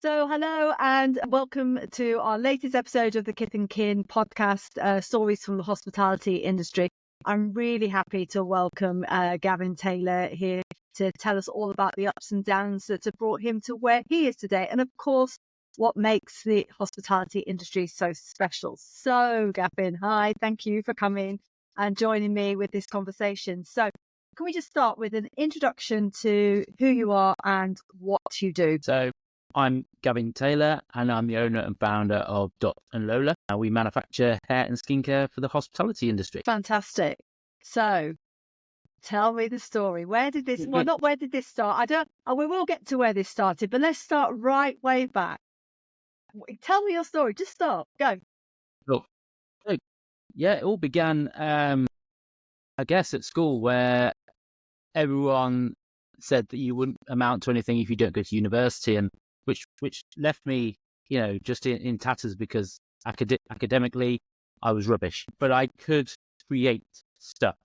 So, hello and welcome to our latest episode of the Kith and Kin podcast, Stories from the Hospitality Industry. I'm really happy to welcome Gavin Taylor here to tell us all about the ups and downs that have brought him to where he is today. And of course, what makes the hospitality industry so special. So, Gavin, hi, thank you for coming and joining me with this conversation. So, can we just start with an introduction to who you are and what you do? So I'm Gavin Taylor and I'm the owner and founder of Dot and Lola. We manufacture hair and skincare for the hospitality industry. Fantastic. So tell me the story. Where did this, well, not where did this start? We will get to where this started, but let's start right way back. Tell me your story. Just start. Go. So, yeah, it all began, I guess, at school where everyone said that you wouldn't amount to anything if you don't go to university, and which left me, just in tatters because academically I was rubbish. But I could create stuff,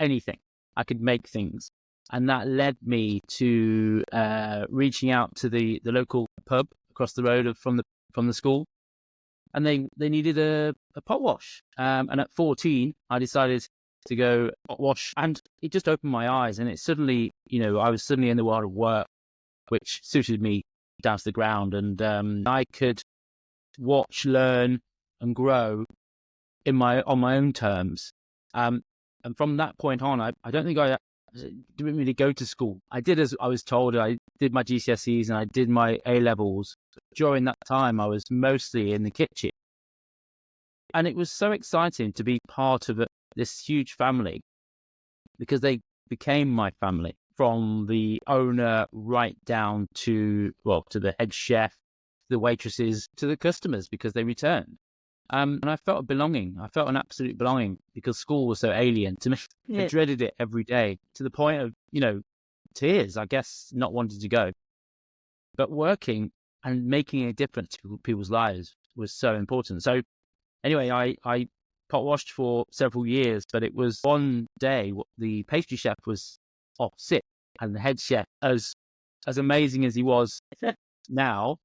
anything. I could make things. And that led me to reaching out to the local pub across the road from the school. And they needed a pot wash. And at 14, I decided to go pot wash, and it just opened my eyes, and it suddenly, I was suddenly in the world of work, which suited me down to the ground, and I could watch, learn, and grow on my own terms. And from that point on, I don't think I didn't really go to school. I did as I was told. I did my GCSEs and I did my A-levels. During that time, I was mostly in the kitchen, and it was so exciting to be part of this huge family, because they became my family, from the owner right down to the head chef, the waitresses, to the customers, because they returned. And I felt a belonging. I felt an absolute belonging, because school was so alien to me. Yeah. I dreaded it every day, to the point of, tears, I guess, not wanting to go. But working and making a difference to people's lives was so important. So anyway, I pot washed for several years, but it was one day the pastry chef was off sick, and the head chef, as amazing as he was now,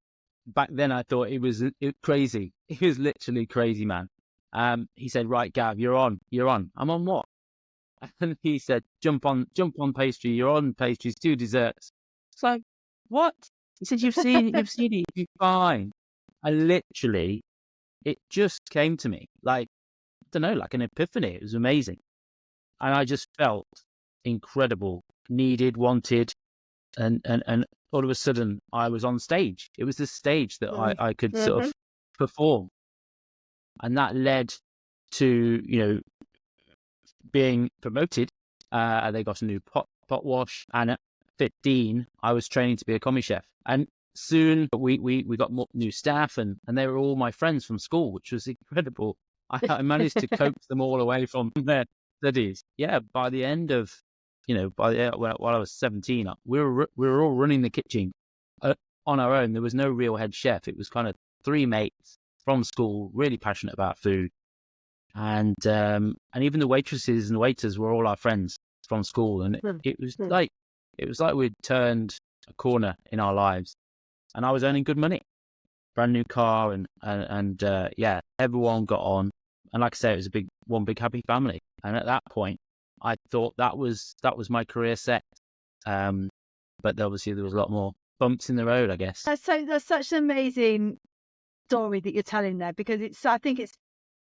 back then I thought it was crazy. He was literally crazy, man. He said, "Right, Gav, you're on. I'm on what?" And he said, "Jump on pastry. You're on pastries, 2 desserts." It's like, what? He said, "You've seen it. You're fine." I literally, it just came to me like, I don't know, like an epiphany. It was amazing. And I just felt incredible, needed, wanted. And all of a sudden I was on stage. It was the stage that I could sort of perform. And that led to, being promoted. They got a new pot wash. And at 15, I was training to be a commis chef. And soon we got more new staff, and they were all my friends from school, which was incredible. I managed to coax them all away from their studies. Yeah, by the end of, while I was 17, we were all running the kitchen on our own. There was no real head chef. It was kind of 3 mates from school, really passionate about food, and even the waitresses and waiters were all our friends from school. And it was like we'd turned a corner in our lives, and I was earning good money, brand new car, and yeah, everyone got on. And like I say, it was one big happy family. And at that point, I thought that was my career set. But obviously there was a lot more bumps in the road, I guess. That's such an amazing story that you're telling there, because I think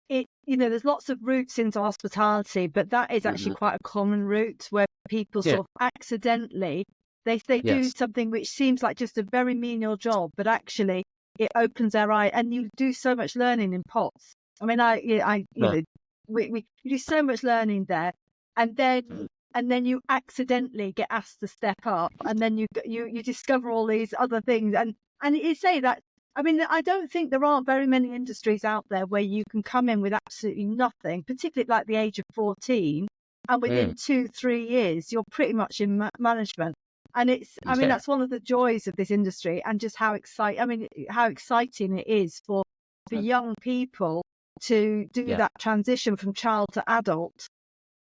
there's lots of routes into hospitality, but that is actually quite a common route where people sort of accidentally, they do something which seems like just a very menial job, but actually it opens their eye, and you do so much learning in pots. I mean, we do so much learning there, and then you accidentally get asked to step up, and then you discover all these other things, and you say that. I mean, I don't think there are very many industries out there where you can come in with absolutely nothing, particularly like the age of 14, and within 2-3 years you're pretty much in management. And that's one of the joys of this industry, and just how exciting it is for young people to do that transition from child to adult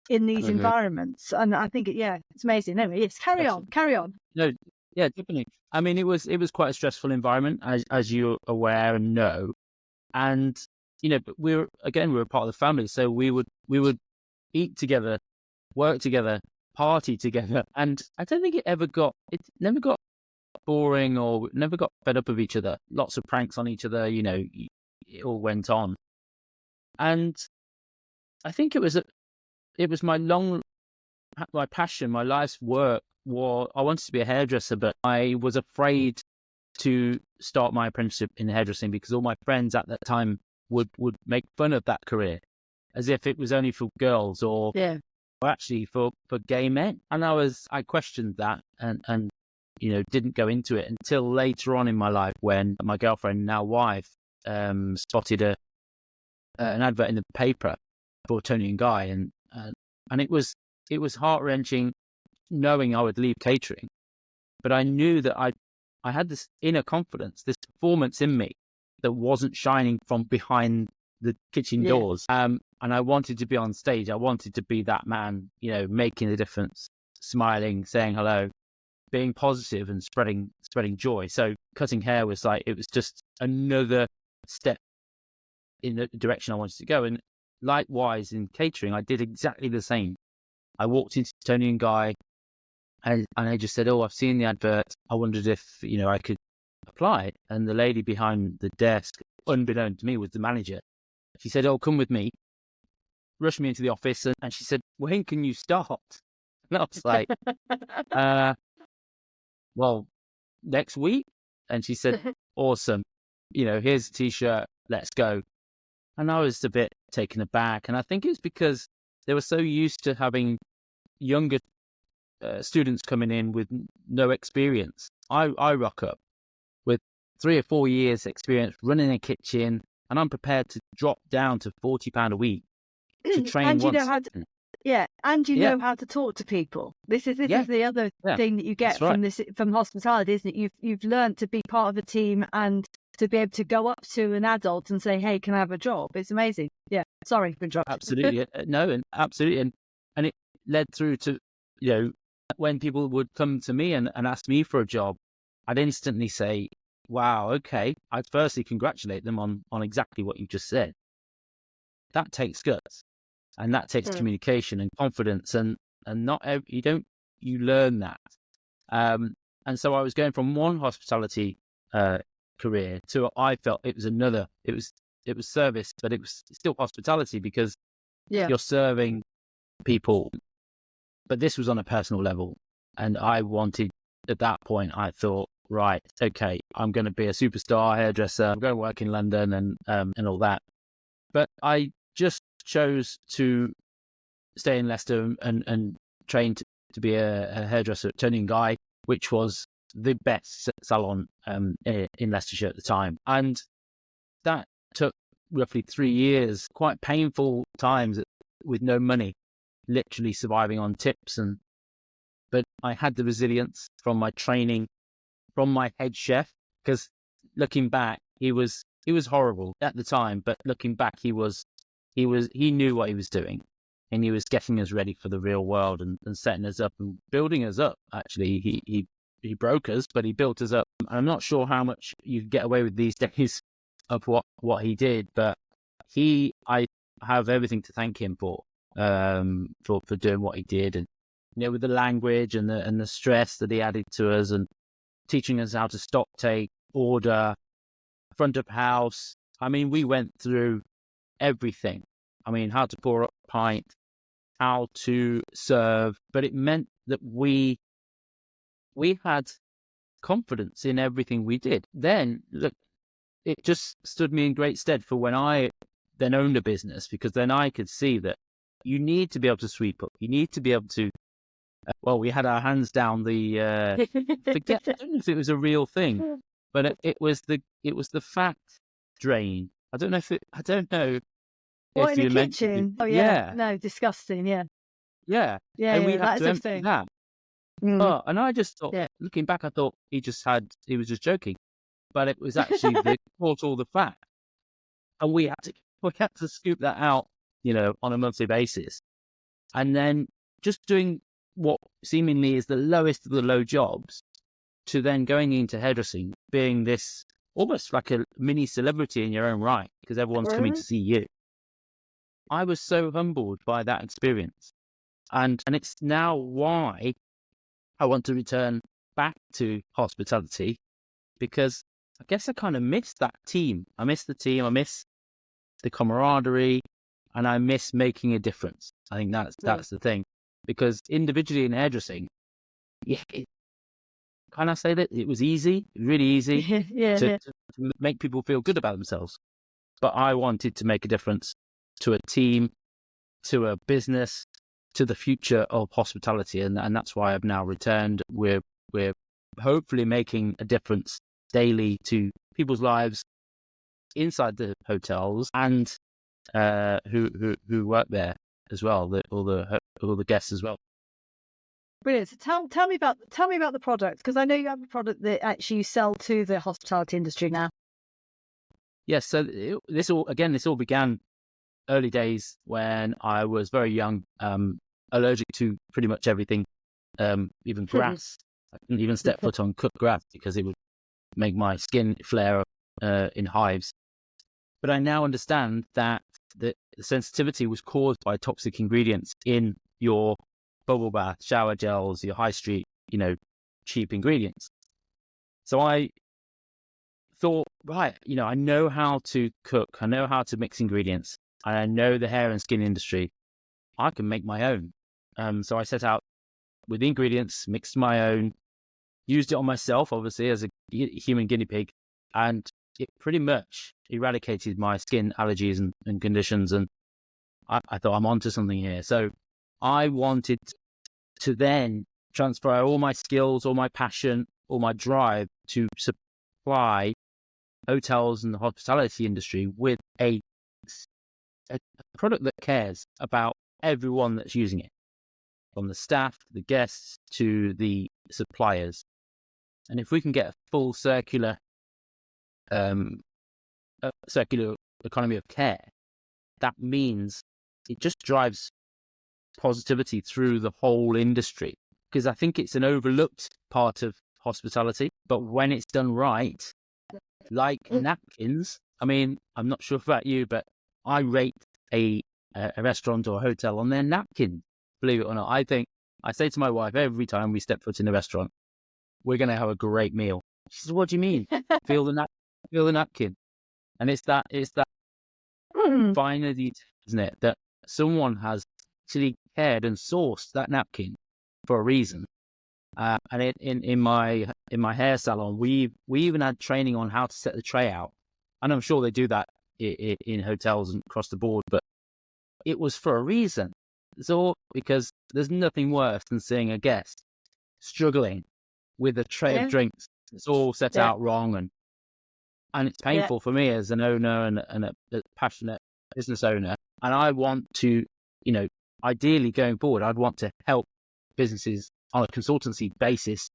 in these environments. And I think it's amazing. Anyway, yes, carry on. No, Yeah, definitely. I mean, it was quite a stressful environment, as you're aware and know. And but we were a part of the family, so we would eat together, work together, party together, and I don't think it never got boring or never got fed up of each other. Lots of pranks on each other, it all went on, and I think it was my passion, my life's work. I wanted to be a hairdresser, but I was afraid to start my apprenticeship in hairdressing because all my friends at that time would make fun of that career as if it was only for girls or actually for gay men. And I questioned that and didn't go into it until later on in my life when my girlfriend, now wife, spotted an advert in the paper for Tony and Guy, and it was heart-wrenching knowing I would leave catering, but I knew that I had this inner confidence, this performance in me that wasn't shining from behind the kitchen doors. And I wanted to be on stage. I wanted to be that man, making a difference, smiling, saying hello, being positive and spreading joy. So cutting hair was it was just another step in the direction I wanted to go. And likewise in catering, I did exactly the same. I walked into Tony and Guy and I just said, "Oh, I've seen the advert. I wondered if, I could apply." And the lady behind the desk, unbeknown to me, was the manager. She said, "Oh, come with me." Rushed me into the office and she said, "When can you start?" And I was like, well, next week. And she said, "Awesome. Here's a t-shirt. Let's go." And I was a bit taken aback. And I think it's because they were so used to having younger students coming in with no experience. I rock up with 3 or 4 years experience running a kitchen, and I'm prepared to drop down to £40 a week to train and you once. know how to, and you know how to talk to people. This is the other thing that you get from hospitality, isn't it? You've learned to be part of a team and to be able to go up to an adult and say, "Hey, can I have a job?" It's amazing. Yeah, sorry for interrupting. Absolutely. No, and absolutely, and it led through to when people would come to me and ask me for a job, I'd instantly say, "Wow, okay." I'd firstly congratulate them on exactly what you just said. That takes guts, and that takes communication and confidence, and not you learn that. And so I was going from one hospitality career to I felt it was another. It was service, but it was still hospitality because you're serving people. But this was on a personal level, and I wanted, at that point, I thought, right, okay, I'm going to be a superstar hairdresser. I'm going to work in London and all that. But I just chose to stay in Leicester and train to be a hairdresser at Tony and Guy, which was the best salon in Leicestershire at the time. And that took roughly 3 years, quite painful times with no money, literally surviving on tips. But I had the resilience from my training, from my head chef, because looking back, he was horrible at the time, but looking back, he knew what he was doing, and he was getting us ready for the real world and setting us up and building us up. Actually, he broke us, but he built us up. I'm not sure how much you get away with these days of what he did, but I have everything to thank him for doing what he did, and with the language and the stress that he added to us, and teaching us how to stock take, order, front of house. I mean, we went through everything. I mean, how to pour up a pint, how to serve, but it meant that we had confidence in everything we did. Then, look, it just stood me in great stead for when I then owned a business, because then I could see that you need to be able to sweep up. You need to be able to, we had our hands down the, I don't know if it was a real thing, but it was the fat drain. I don't know What, if in you the mentioned kitchen? it. Oh yeah, no, disgusting. Yeah, And we had that's to a empty thing. that. Oh, and I just thought, looking back, I thought he was just joking, but it was actually they caught all the fat, and we had to scoop that out, on a monthly basis, and then just doing what seemingly is the lowest of the low jobs, to then going into hairdressing, being this almost like a mini celebrity in your own right, because everyone's coming to see you. I was so humbled by that experience. And it's now why I want to return back to hospitality, because I guess I kind of miss that team. I miss the team. I miss the camaraderie, and I miss making a difference. I think that's the thing, because individually in hairdressing, can I say that it was easy, really easy to make people feel good about themselves. But I wanted to make a difference to a team, to a business, to the future of hospitality, and that's why I've now returned. We're hopefully making a difference daily to people's lives inside the hotels and who work there as well, all the guests as well. Brilliant. So tell me about the product, because I know you have a product that actually you sell to the hospitality industry now. Yes. So this all began early days when I was very young, allergic to pretty much everything, even grass. I couldn't even step foot on cooked grass because it would make my skin flare up in hives. But I now understand that the sensitivity was caused by toxic ingredients in your bubble bath, shower gels, your high street, cheap ingredients. So I thought, right, I know how to cook, I know how to mix ingredients, and I know the hair and skin industry. I can make my own. So I set out with the ingredients, mixed my own, used it on myself, obviously, as a human guinea pig, and it pretty much eradicated my skin allergies and conditions. And I thought, I'm onto something here. So I wanted to then transfer all my skills, all my passion, all my drive to supply hotels and the hospitality industry with a product that cares about everyone that's using it, from the staff, the guests, to the suppliers. And if we can get a full circular economy of care, that means it just drives positivity through the whole industry, because I think it's an overlooked part of hospitality. But when it's done right, like napkins, I mean, I'm not sure about you, but I rate a restaurant or a hotel on their napkin, believe it or not. I say to my wife every time we step foot in a restaurant, we're going to have a great meal. She says, what do you mean? Feel the napkin. And it's that finer detail, isn't it, that someone has actually cared and sourced that napkin for a reason. And in my hair salon, we even had training on how to set the tray out, and I'm sure they do that in hotels and across the board. But it was for a reason. It's all because there's nothing worse than seeing a guest struggling with a tray of drinks. It's all set out wrong, and it's painful for me as an owner and a passionate business owner. And I want to, ideally going forward, I'd want to help businesses on a consultancy basis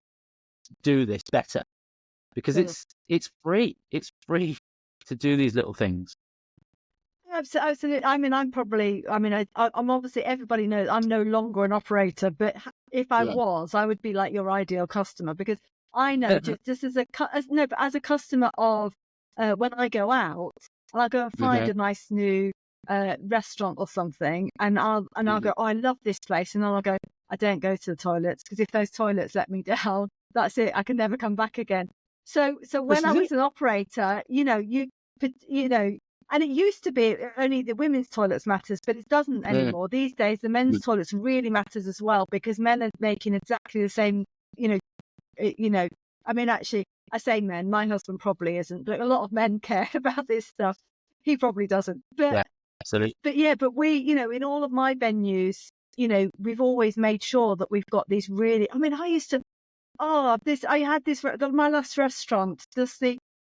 do this better, because it's free. It's free to do these little things. Absolutely. I mean, I'm obviously, everybody knows I'm no longer an operator, but if I was, I would be like your ideal customer, because I know just as a customer of when I go out and I go and find a nice new restaurant or something, and I'll go, oh, I love this place, and then I'll go, I don't go to the toilets, because if those toilets let me down, that's it. I can never come back again. So when I was an operator, and it used to be only the women's toilets matters, but it doesn't anymore. These days, the men's toilets really matters as well, because men are making exactly the same, I mean, actually, I say men, my husband probably isn't, but a lot of men care about this stuff. He probably doesn't. But, absolutely. But we, in all of my venues, we've always made sure that we've got these really, I mean, I had this, my last restaurant,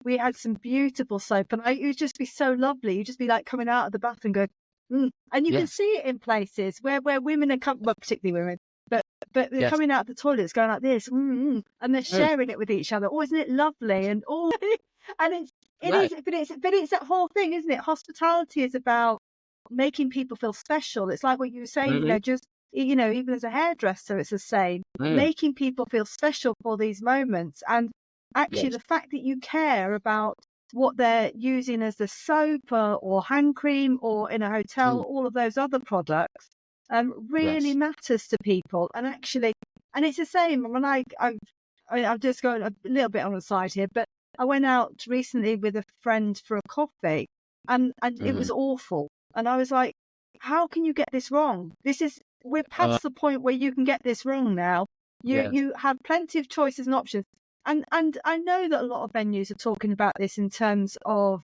we had some beautiful soap, and it would just be so lovely. You'd just be like coming out of the bath and go, and you can see it in places where women are well, particularly women, but they're coming out of the toilets going like this, and they're sharing it with each other. Oh, isn't it lovely? And and it's that whole thing, isn't it? Hospitality is about making people feel special. It's like what you were saying, just even as a hairdresser, it's the same. Making people feel special for these moments. And actually, the fact that you care about what they're using as the soap or hand cream or in a hotel, all of those other products, really matters to people. And actually, and it's the same when I'm just going a little bit on the side here, but I went out recently with a friend for a coffee, and it was awful. And I was like, how can you get this wrong? We're past the point where you can get this wrong now. You have plenty of choices and options. And I know that a lot of venues are talking about this in terms of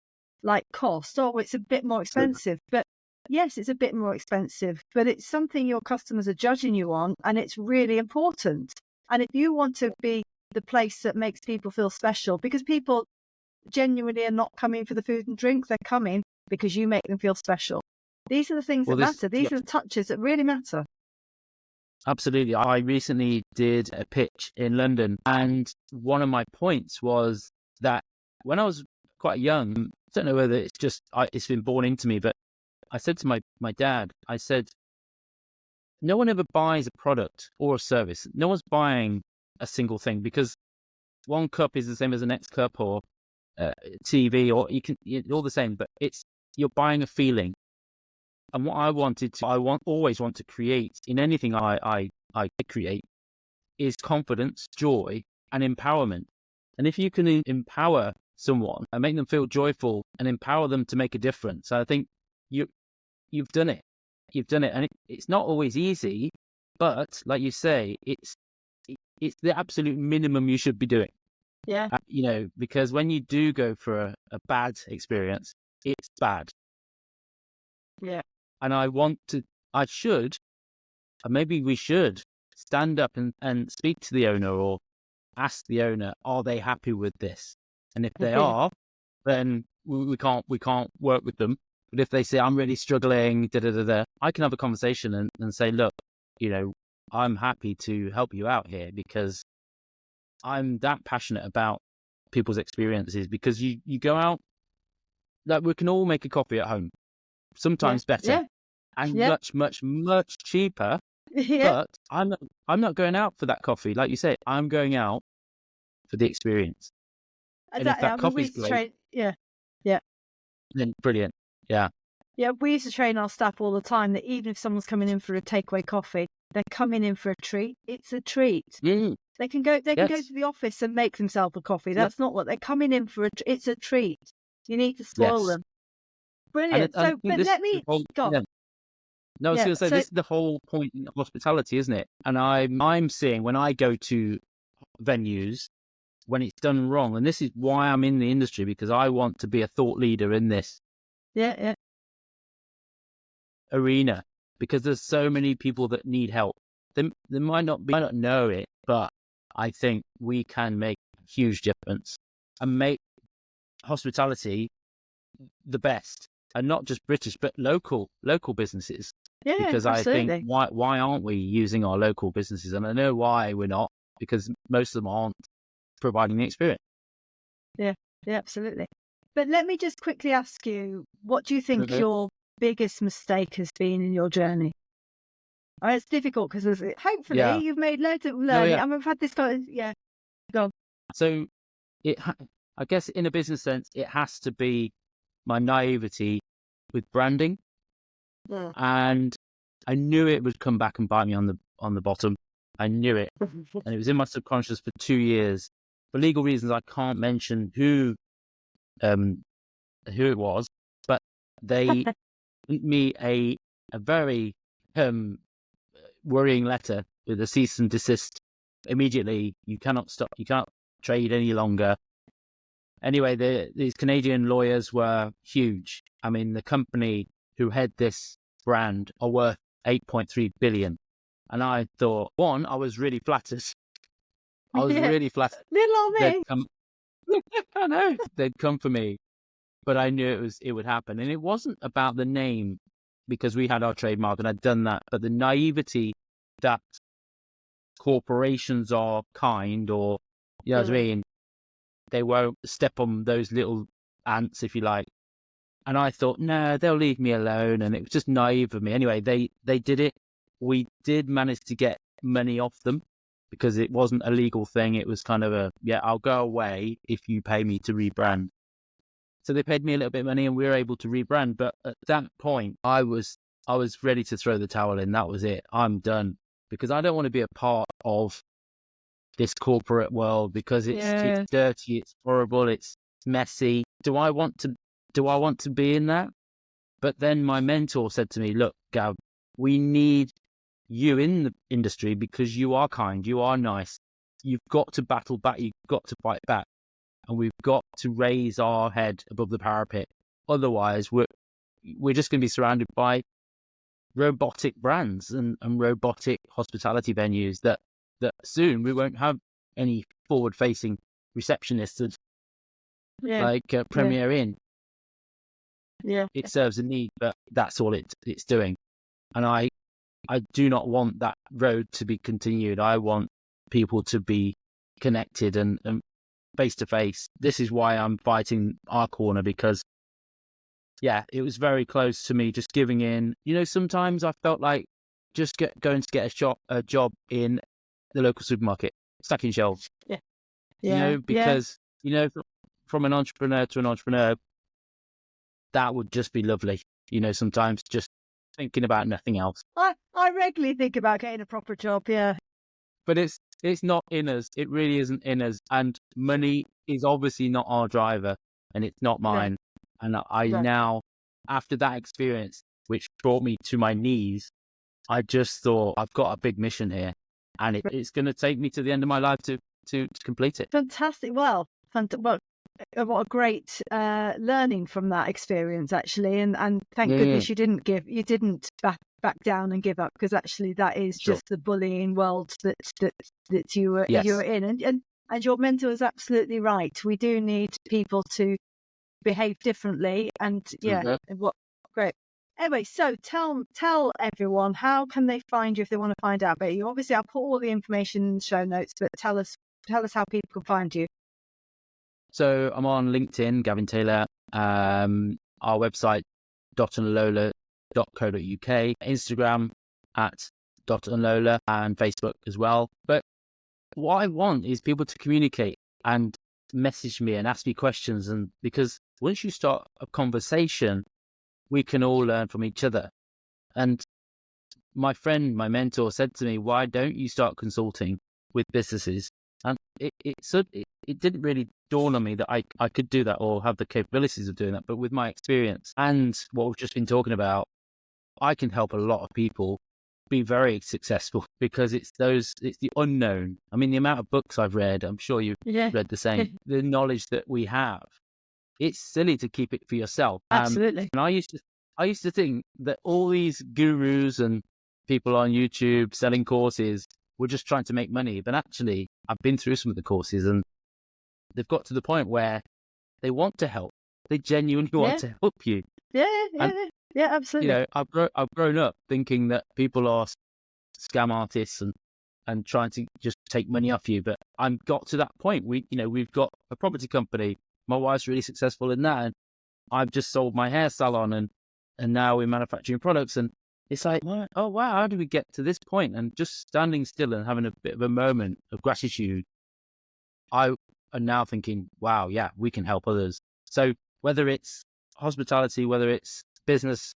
like cost. Oh, it's a bit more expensive. But yes, it's a bit more expensive, but it's something your customers are judging you on, and it's really important. And if you want to be the place that makes people feel special, because people genuinely are not coming for the food and drink, they're coming because you make them feel special. These are the things that matter. These are the touches that really matter. Absolutely. I recently did a pitch in London, and one of my points was that when I was quite young, I don't know whether it's been born into me, but I said to my dad, I said, no one ever buys a product or a service. No one's buying a single thing, because one cup is the same as the next cup, or TV, or all the same, but you're buying a feeling. And what always want to create in anything I create is confidence, joy, and empowerment. And if you can empower someone and make them feel joyful and empower them to make a difference, I think you've done it. You've done it, and it's not always easy, but like you say, it's the absolute minimum you should be doing. Yeah. Because when you do go for a bad experience, it's bad. Yeah. And maybe we should stand up and speak to the owner, or ask the owner, are they happy with this? And if they are, then we can't work with them. But if they say, I'm really struggling, I can have a conversation and say, look, I'm happy to help you out here, because I'm that passionate about people's experiences. Because you go out, like, we can all make a coffee at home, sometimes better, and much, much, much cheaper. But I'm not going out for that coffee. Like you say, I'm going out for the experience. And if that coffee's great, then brilliant. Yeah. Yeah, we used to train our staff all the time that even if someone's coming in for a takeaway coffee, they're coming in for a treat. It's a treat. They can go to the office and make themselves a coffee. That's not what they're coming in for. It's a treat. You need to spoil them. Brilliant. But let me go. Yeah. No, I was going to say, this is the whole point in hospitality, isn't it? And I'm seeing, when I go to venues, when it's done wrong, and this is why I'm in the industry, because I want to be a thought leader in this arena, because there's so many people that need help. They might not know it, but I think we can make a huge difference and make hospitality the best, and not just British, but local businesses. Because absolutely. I think, why aren't we using our local businesses? And I know why we're not, because most of them aren't providing the experience. Yeah, absolutely. But let me just quickly ask you, what do you think your biggest mistake has been in your journey? It's difficult because hopefully you've made loads of learning. I mean, we've had this kind of, go on. So I guess in a business sense, it has to be my naivety with branding. And I knew it would come back and bite me on the bottom. I knew it. And it was in my subconscious for 2 years. For legal reasons, I can't mention who it was, but they sent me a very worrying letter with a cease and desist immediately. You cannot trade any longer. Anyway, these Canadian lawyers were huge. I mean, the company who had this brand are worth 8.3 billion. And I thought, I was really flattered. I was really flattered. Little old me. I know they'd come for me, but I knew it would happen. And it wasn't about the name, because we had our trademark and I'd done that, but the naivety that corporations are kind, or, you know what I mean? They won't step on those little ants, if you like. And I thought, no, they'll leave me alone. And it was just naive of me. Anyway, they did it. we did manage to get money off them because it wasn't a legal thing. It was kind of I'll go away if you pay me to rebrand. So they paid me a little bit of money and we were able to rebrand. But at that point, I was ready to throw the towel in. That was it. I'm done because I don't want to be a part of this corporate world because it's dirty, it's horrible, it's messy. Do I want to be in that? But then my mentor said to me, look, Gav, we need you in the industry because you are kind, you are nice. You've got to battle back, you've got to fight back. And we've got to raise our head above the parapet. Otherwise, we're just going to be surrounded by robotic brands and robotic hospitality venues that soon we won't have any forward-facing receptionists like Premier Inn. Yeah, it serves a need, but that's all it's doing. And I do not want that road to be continued. I want people to be connected and face to face. This is why I'm fighting our corner, because it was very close to me just giving in. Sometimes I felt like just going to get a job in the local supermarket, stacking shelves. Because from an entrepreneur to an entrepreneur, that would just be lovely. Sometimes just thinking about nothing else. I regularly think about getting a proper job. Yeah, but it's not in us. It really isn't in us. And money is obviously not our driver, and it's not mine. And I now, after that experience, which brought me to my knees, I just thought, I've got a big mission here, and it's going to take me to the end of my life to complete it. Fantastic. Well, what a great learning from that experience, actually. And thank goodness you didn't back down and give up, because actually that is just the bullying world that you were in. And your mentor is absolutely right. We do need people to behave differently. And what great. Anyway, so tell everyone, how can they find you if they want to find out about you? Obviously, I'll put all the information in the show notes, but tell us how people can find you. So I'm on LinkedIn, Gavin Taylor. Our website, dotandlola.co.uk, Instagram at dotandlola, and Facebook as well. But what I want is people to communicate and message me and ask me questions, and because once you start a conversation, we can all learn from each other. And my mentor said to me, why don't you start consulting with businesses? And it didn't really dawn on me that I could do that or have the capabilities of doing that. But with my experience and what we've just been talking about, I can help a lot of people be very successful, because it's the unknown. I mean, the amount of books I've read, I'm sure you've read the same. The knowledge that we have, it's silly to keep it for yourself. Absolutely. And I used to think that all these gurus and people on YouTube selling courses were just trying to make money. But actually, I've been through some of the courses, and they've got to the point where they want to help. They genuinely want to help you. Yeah, absolutely. I've grown up thinking that people are scam artists and trying to just take money off you. But I've got to that point. We've got a property company. My wife's really successful in that, and I've just sold my hair salon, and now we're manufacturing products. And it's like, oh wow, how did we get to this point? And just standing still and having a bit of a moment of gratitude, I am now thinking, wow, yeah, we can help others. So whether it's hospitality, whether it's business,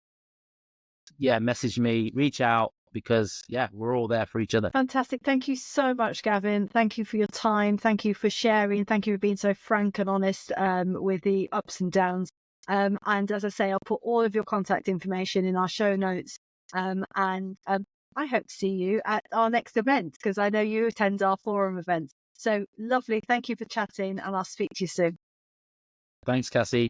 message me, reach out, because we're all there for each other. Fantastic. Thank you so much, Gavin. Thank you for your time. Thank you for sharing. Thank you for being so frank and honest with the ups and downs. And as I say, I'll put all of your contact information in our show notes. And I hope to see you at our next event, because I know you attend our forum events. So lovely. Thank you for chatting, and I'll speak to you soon. Thanks, Cassie.